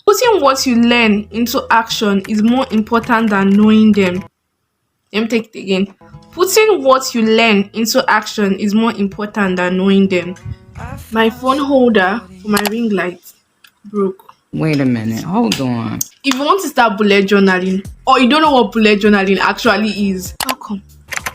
Putting what you learn into action is more important than knowing them. Let me take it again. Putting what you learn into action is more important than knowing them. My phone holder for my ring light broke. Wait a minute, hold on. If you want to start bullet journaling, or you don't know what bullet journaling actually is, welcome.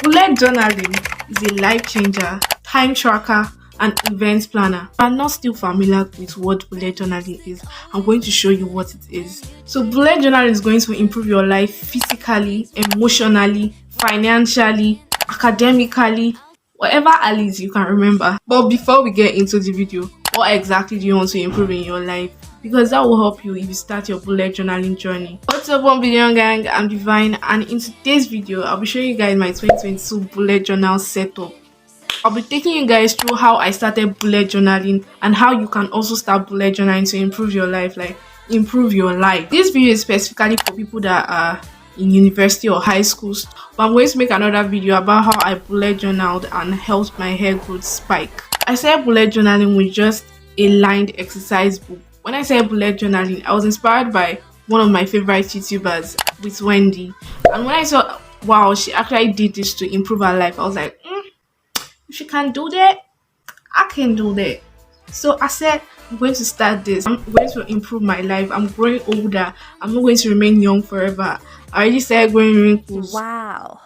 Bullet journaling is a life changer, time tracker, and events planner. If you are not still familiar with what bullet journaling is, I'm going to show you what it is. So bullet journaling is going to improve your life physically, emotionally, financially, academically, whatever alleys you can remember. But before we get into the video, what exactly do you want to improve in your life? Because that will help you if you start your bullet journaling journey. What's up, one billion gang? I'm Divine, and in today's video I'll be showing you guys my 2022 bullet journal setup. I'll be taking you guys through how I started bullet journaling and how you can also start bullet journaling to improve your life, improve your life. This video is specifically for people that are in university or high schools, but I'm going to make another video about how I bullet journaled and helped my hair growth spike. I started bullet journaling with just a lined exercise book. When I said bullet journaling, I was inspired by one of my favorite YouTubers, with Wendy, and when I saw, wow, she actually did this to improve her life, I was like, if she can do that, I can do that. So I said, I'm going to start this. I'm going to improve my life. I'm growing older. I'm not going to remain young forever. I already started growing wrinkles. Wow.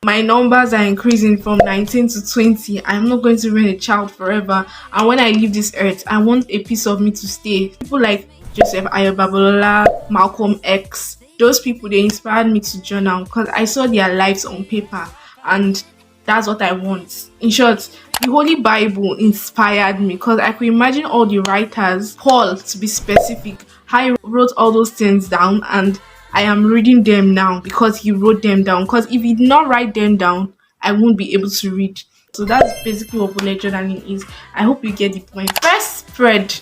My numbers are increasing from 19 to 20. I'm not going to remain a child forever. And when I leave this earth, I want a piece of me to stay. People like Joseph Ayobabalola, Malcolm X, those people, they inspired me to journal because I saw their lives on paper, and that's what I want. In short, the Holy Bible inspired me because I could imagine all the writers, Paul to be specific, how he wrote all those things down, and I am reading them now because he wrote them down. Because if he did not write them down, I won't be able to read. So that's basically what bullet journaling is. I hope you get the point. First spread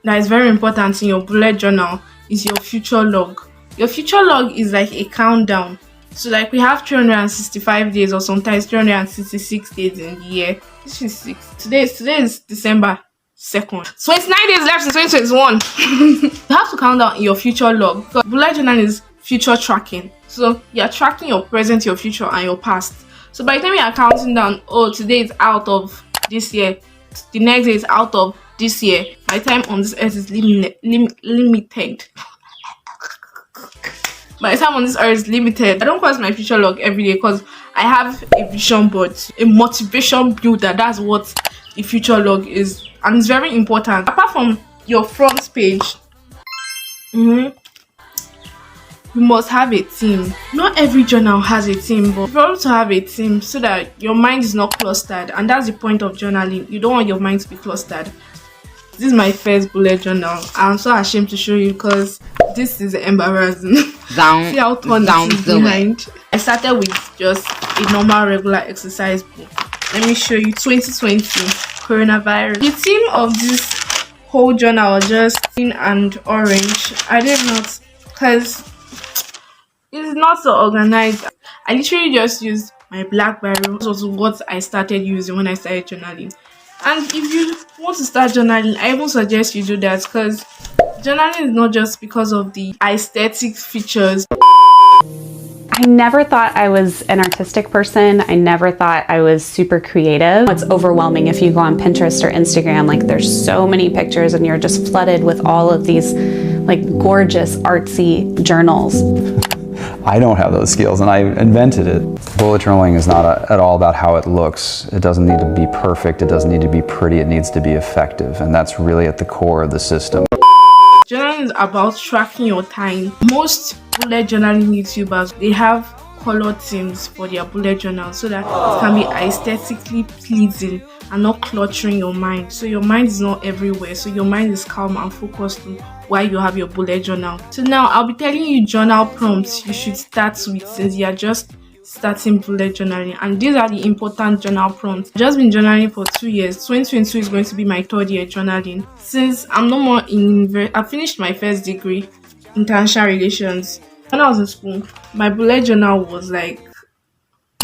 that is very important in your bullet journal is your future log. Your future log is like a countdown. So like we have 365 days or sometimes 366 days in the year. This is 6. Today is December 2nd. 29 days left in 2021. You have to count down your future log because bullet journal is future tracking. So you're tracking your present, your future, and your past. So by the time you are counting down, oh, today is out of this year, the next day is out of this year. My time on this earth is limited. My time on this earth is limited. I don't cross my future log every day because I have a vision board, a motivation builder. That's what the future log is, and it's very important. Apart from your front page, you must have a theme. Not every journal has a theme, but you want to have a theme so that your mind is not clustered, and that's the point of journaling. You don't want your mind to be clustered. This is my first bullet journal. I'm so ashamed to show you because this is embarrassing. See how torn it is behind. I started with just a normal regular exercise book. Let me show you. 2020 coronavirus. The theme of this whole journal was just green and orange. I did not, because it's not so organized. I literally just used my black biro. This was what I started using when I started journaling. And if you want to start journaling, I even suggest you do that because journaling is not just because of the aesthetic features. I never thought I was an artistic person. I never thought I was super creative. It's overwhelming if you go on Pinterest or Instagram. Like, there's so many pictures and you're just flooded with all of these like gorgeous artsy journals. I don't have those skills, and I invented it. Bullet journaling is not at all about how it looks. It doesn't need to be perfect. It doesn't need to be pretty. It needs to be effective, and that's really at the core of the system. Journaling is about tracking your time. Most bullet journaling YouTubers, they have color themes for their bullet journal so that it can be aesthetically pleasing and not cluttering your mind. So your mind is not everywhere. So your mind is calm and focused while you have your bullet journal. So now I'll be telling you journal prompts you should start with since you are just starting bullet journaling, and these are the important journal prompts. I've just been journaling for 2 years. 2022 is going to be my 3rd year journaling since I'm no more in I finished my first degree, international relations. When I was in school, my bullet journal was like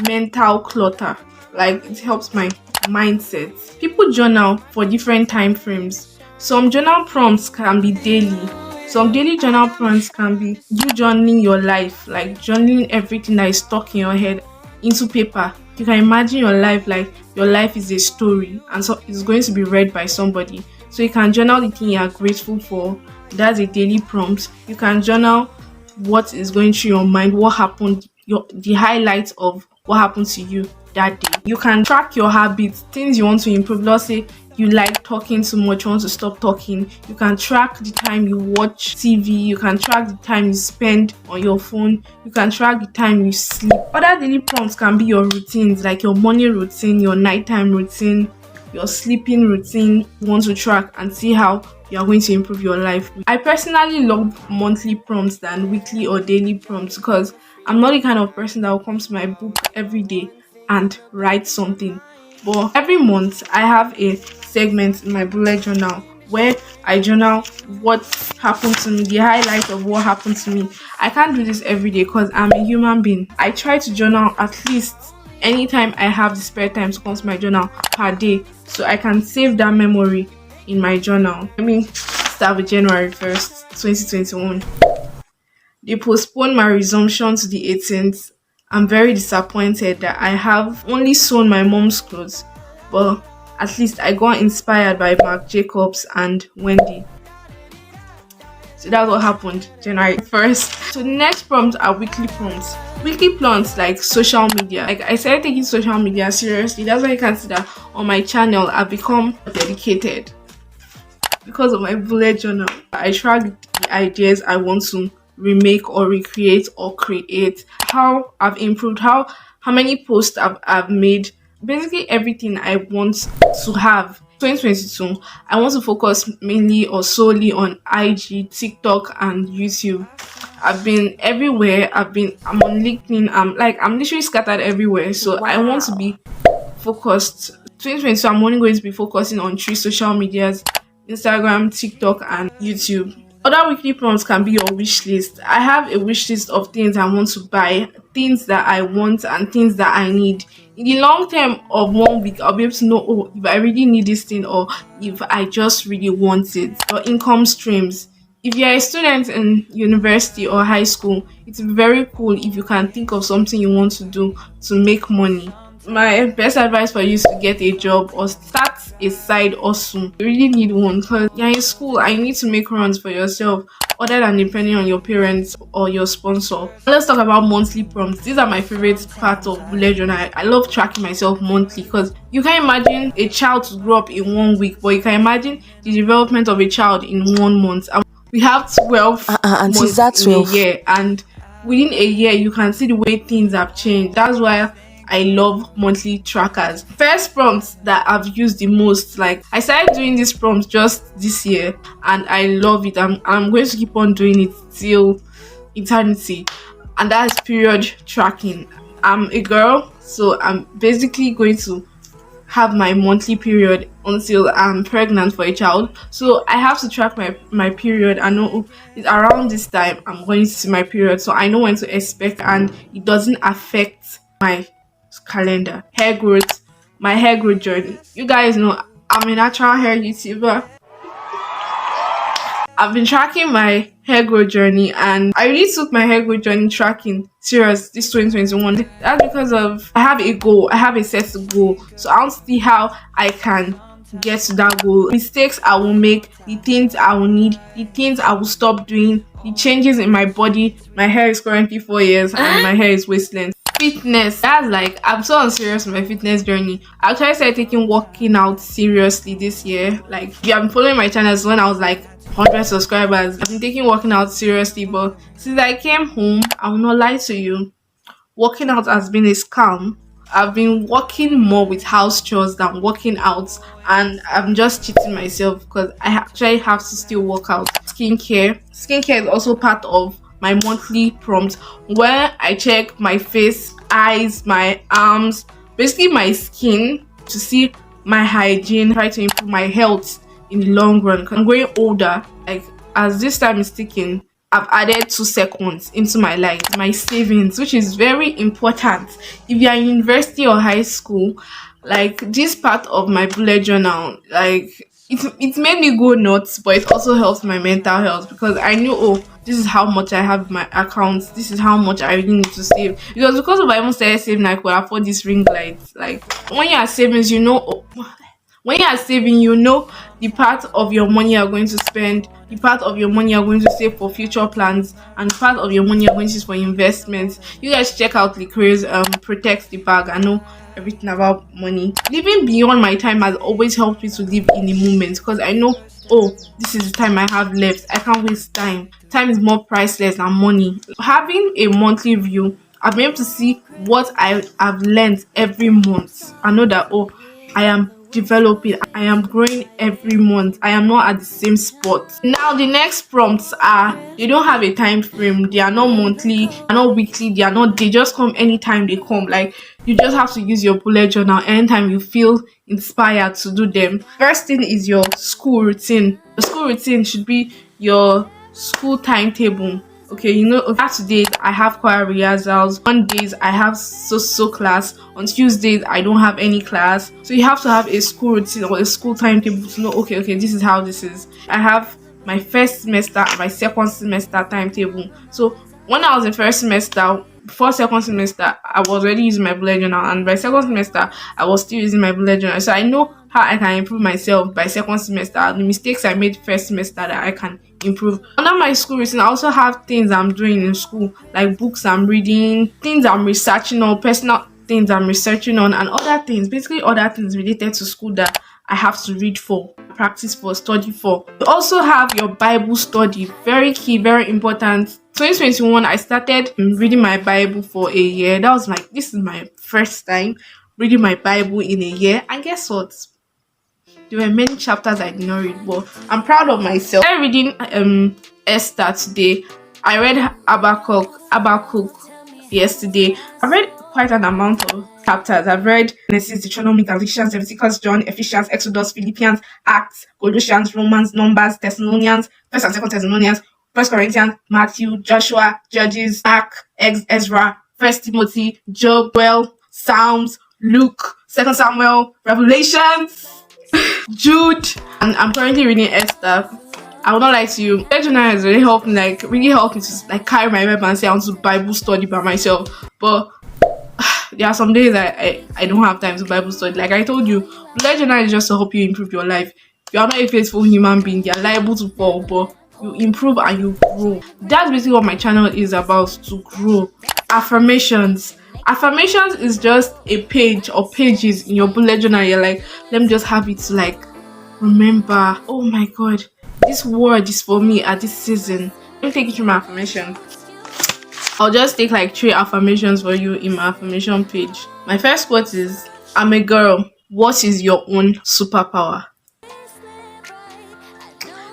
mental clutter. Like, it helps my mindset. People journal for different time frames. Some journal prompts can be daily, Some daily journal prompts can be you journaling your life, like journaling everything that is stuck in your head into paper. You can imagine your life like your life is a story and so it's going to be read by somebody. So you can journal the thing you are grateful for. That's a daily prompt. You can journal what is going through your mind, what happened, the highlights of what happened to you that day. You can track your habits, things you want to improve. Let's say you like talking too much, you want to stop talking. You can track the time you watch TV. You can track the time you spend on your phone. You can track the time you sleep. Other daily prompts can be your routines, like your morning routine, your nighttime routine, your sleeping routine. You want to track and see how you are going to improve your life. I personally love monthly prompts than weekly or daily prompts because I'm not the kind of person that will come to my book every day and write something. But every month I have a segment in my bullet journal where I journal what happened to me, the highlight of what happened to me. I can't do this every day because I'm a human being. I try to journal at least anytime I have the spare time to come to my journal per day so I can save that memory in my journal. Let me start with January 1st, 2021. They postponed my resumption to the 18th. I'm very disappointed that I have only sewn my mom's clothes, but at least I got inspired by Marc Jacobs and Wendy. So that's what happened January 1st. So the next prompts are weekly prompts. Weekly prompts like social media. Like I started taking social media seriously. That's why you can see that on my channel I've become dedicated because of my bullet journal. I track the ideas I want to remake or recreate or create, how I've improved, how many posts I've made, basically everything I want to have. 2022, I want to focus mainly or solely on IG, TikTok, and YouTube. I've been everywhere. I'm on LinkedIn. I'm literally scattered everywhere. So wow. I want to be focused. 2022, I'm only going to be focusing on 3 social medias: Instagram, TikTok, and YouTube. Other weekly prompts can be your wish list. I have a wish list of things I want to buy, things that I want, and things that I need. In the long term of 1 week, I'll be able to know, if I really need this thing or if I just really want it. Or income streams. If you're a student in university or high school, it's very cool if you can think of something you want to do to make money. My best advice for you is to get a job or start a side hustle. You really need one because you're in school and you need to make runs for yourself other than depending on your parents or your sponsor. Let's talk about monthly prompts. These are my favorite part of bullet journal. I love tracking myself monthly because you can imagine a child to grow up in 1 week, but you can imagine the development of a child in 1 month. And we have 12 months in a year, and within a year you can see the way things have changed. That's why I love monthly trackers. First prompts that I've used the most, like I started doing these prompts just this year and I love it. I'm going to keep on doing it till eternity, and that's period tracking. I'm a girl, so I'm basically going to have my monthly period until I'm pregnant for a child. So I have to track my period. I know it's around this time I'm going to see my period, so I know when to expect and it doesn't affect my calendar. Hair growth, my hair growth journey. You guys know I'm a natural hair YouTuber. I've been tracking my hair growth journey and I really took my hair growth journey tracking serious this 2021. That's because of I have a goal. I have a set goal. So I want to see how I can get to that goal. Mistakes I will make, the things I will need, the things I will stop doing, the changes in my body. My hair is currently 4 years and my hair is waistline. Fitness, that's like I'm so unserious with my fitness journey. I actually started taking working out seriously this year. Like if you have been following my channels when I was like 100 subscribers, I've been taking working out seriously, but since I came home, I will not lie to you, working out has been a scam. I've been working more with house chores than working out, and I'm just cheating myself because I actually have to still work out. Skincare is also part of my monthly prompt where I check my face, eyes, my arms, basically my skin to see my hygiene, try to improve my health in the long run. I'm growing older, like as this time is ticking, I've added 2 seconds into my life, my savings, which is very important. If you're in university or high school, like this part of my bullet journal, like It made me go nuts, but it also helped my mental health because I knew, oh, this is how much I have in my accounts. This is how much I really need to save. Because of I even started saving, I could afford this ring light. Like when you are saving, you know, when you are saving, you know the part of your money you're going to spend, the part of your money you're going to save for future plans, and part of your money you're going to use for investments. You guys check out Licorice Protect the Bag. I know everything about money. Living beyond my time has always helped me to live in the moment because I know, oh, this is the time I have left. I can't waste time. Time is more priceless than money. Having a monthly view, I've been able to see what I have learned every month. I know that, oh, I am developing, I am growing every month. I am not at the same spot. Now the next prompts are, they don't have a time frame. They are not monthly, they are not weekly, they just come anytime they come. Like you just have to use your bullet journal anytime you feel inspired to do them. First thing is your school routine. The school routine should be your school timetable. Okay, you know, on Saturdays I have choir rehearsals, on days I have so class, on Tuesdays I don't have any class. So you have to have a school routine or a school timetable to know, okay, this is how this is. I have my first semester and my second semester timetable. So when I was in first semester, before second semester, I was already using my bullet journal, and by second semester, I was still using my bullet journal. So I know how I can improve myself by second semester. The mistakes I made first semester that I can improve. Under my school routine, I also have things I'm doing in school, like books I'm reading, things I'm researching on, personal things I'm researching on, and other things, basically other things related to school that I have to read for, practice for, study for. You also have your Bible study, very key, very important. 2021, I started reading my Bible for a year. That was this is my first time reading my Bible in a year. And guess what? There were many chapters I did not read, but I'm proud of myself. I reading Esther today. I read Habakkuk yesterday. I read quite an amount of chapters. I've read Genesis, Deuteronomy, Galatians, Leviticus, John, Ephesians, Exodus, Philippians, Acts, Colossians, Romans, Numbers, Thessalonians, 1st and 2nd Thessalonians, 1 Corinthians, Matthew, Joshua, Judges, Mark, Ezra, 1 Timothy, Job, Psalms, Luke, 2 Samuel, Revelations, Jude, and I'm currently reading Esther. I would not lie to you. Journal has really helped me, to carry my Bible and say I want to Bible study by myself. But there are some days that I don't have time to Bible study. Like I told you, bullet journal is just to help you improve your life. If you are not a faithful human being, you are liable to fall, but you improve and you grow. That's basically what my channel is about, to grow. Affirmations is just a page or pages in your bullet journal. You're like, let me just have it to remember, oh my god, this word is for me at this season. Let me take you through my affirmation. I'll just take 3 affirmations for you in my affirmation page. My first quote is, I'm a girl. What is your own superpower?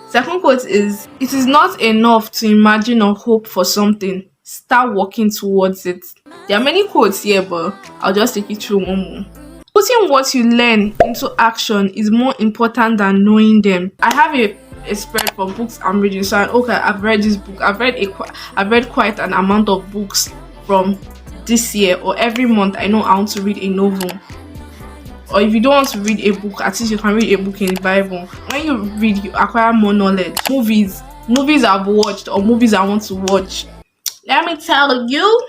Second quote is, it is not enough to imagine or hope for something. Start working towards it. There are many quotes here, but I'll just take you through one more. Putting what you learn into action is more important than knowing them. I have a spread for books I'm reading. So I've read this book. I've read quite an amount of books from this year, or every month I know I want to read a novel. Or if you don't want to read a book, at least you can read a book in the Bible. When you read, you acquire more knowledge. Movies I've watched, or movies I want to watch. Let me tell you,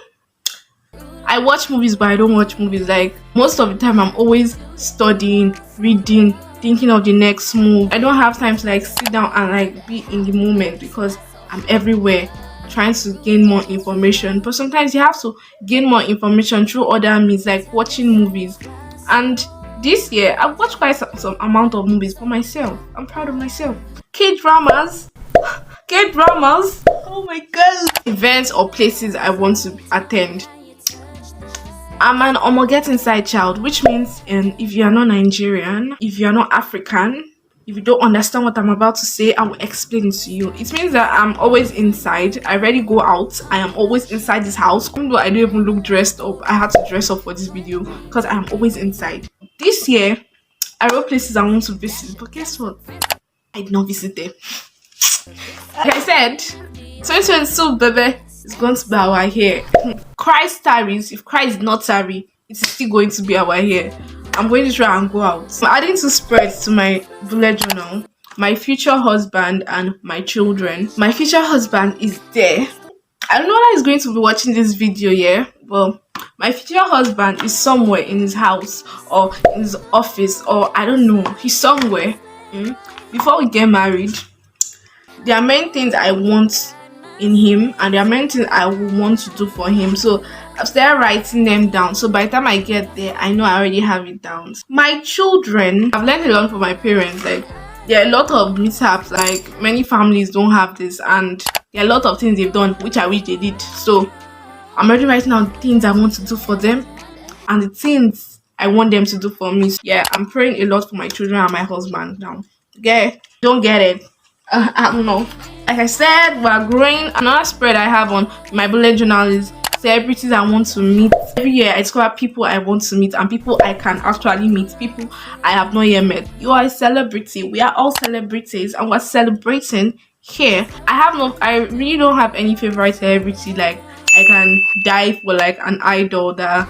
I watch movies, but I don't watch movies. Most of the time, I'm always studying, reading, thinking of the next move. I don't have time to sit down and be in the moment because I'm everywhere trying to gain more information. But sometimes you have to gain more information through other means, like watching movies. And this year, I've watched quite some amount of movies for myself. I'm proud of myself. K-dramas. Oh my god. Events or places I want to attend. I'm an get inside child, which means if you are not Nigerian, if you are not African, if you don't understand what I'm about to say, I will explain it to you. It means that I'm always inside. I rarely go out. I am always inside this house. Even though I don't even look dressed up, I had to dress up for this video because I am always inside. This year, I wrote places I want to visit, but guess what? I did not visit them. Like I said, 2022, baby, is going to be our year. Christ tarries. If Christ is not tarry, it is still going to be our year. I'm going to try and go out. I'm adding 2 spreads to my bullet journal. My future husband and my children. My future husband is there. I don't know that he's going to be watching this video, yeah? Well, my future husband is somewhere in his house or in his office, or I don't know. He's somewhere. Before we get married, there are many things I want in him, and there are many things I will want to do for him. So I've started writing them down. So by the time I get there, I know I already have it down. My children, I've learned a lot from my parents. Like, there are a lot of mishaps. Like, many families don't have this, and there are a lot of things they've done which I wish they did. So I'm already writing down things I want to do for them and the things I want them to do for me. So, yeah, I'm praying a lot for my children and my husband now. Don't get it. I don't know. Like I said, we're growing. Another spread I have on my bullet journal is celebrities I want to meet. Every year I discover people I want to meet and people I can actually meet, people I have not yet met. You are a celebrity. We are all celebrities and we're celebrating here. I really don't have any favorite celebrity. Like, I can die for like an idol that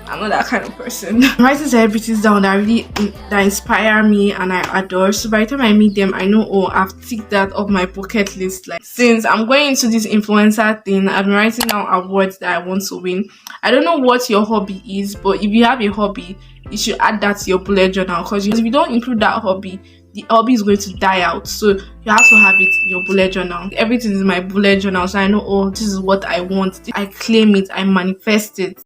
I'm not that kind of person. I'm writing celebrities down that inspire me and I adore. So by the time I meet them, I know, oh, I've ticked that off my bucket list. Like, since I'm going into this influencer thing, I've been writing down awards that I want to win. I don't know what your hobby is, but if you have a hobby, you should add that to your bullet journal, because if you don't include that hobby, the hobby is going to die out. So you have to have it in your bullet journal. Everything is in my bullet journal, so I know, oh, this is what I want. I claim it, I manifest it.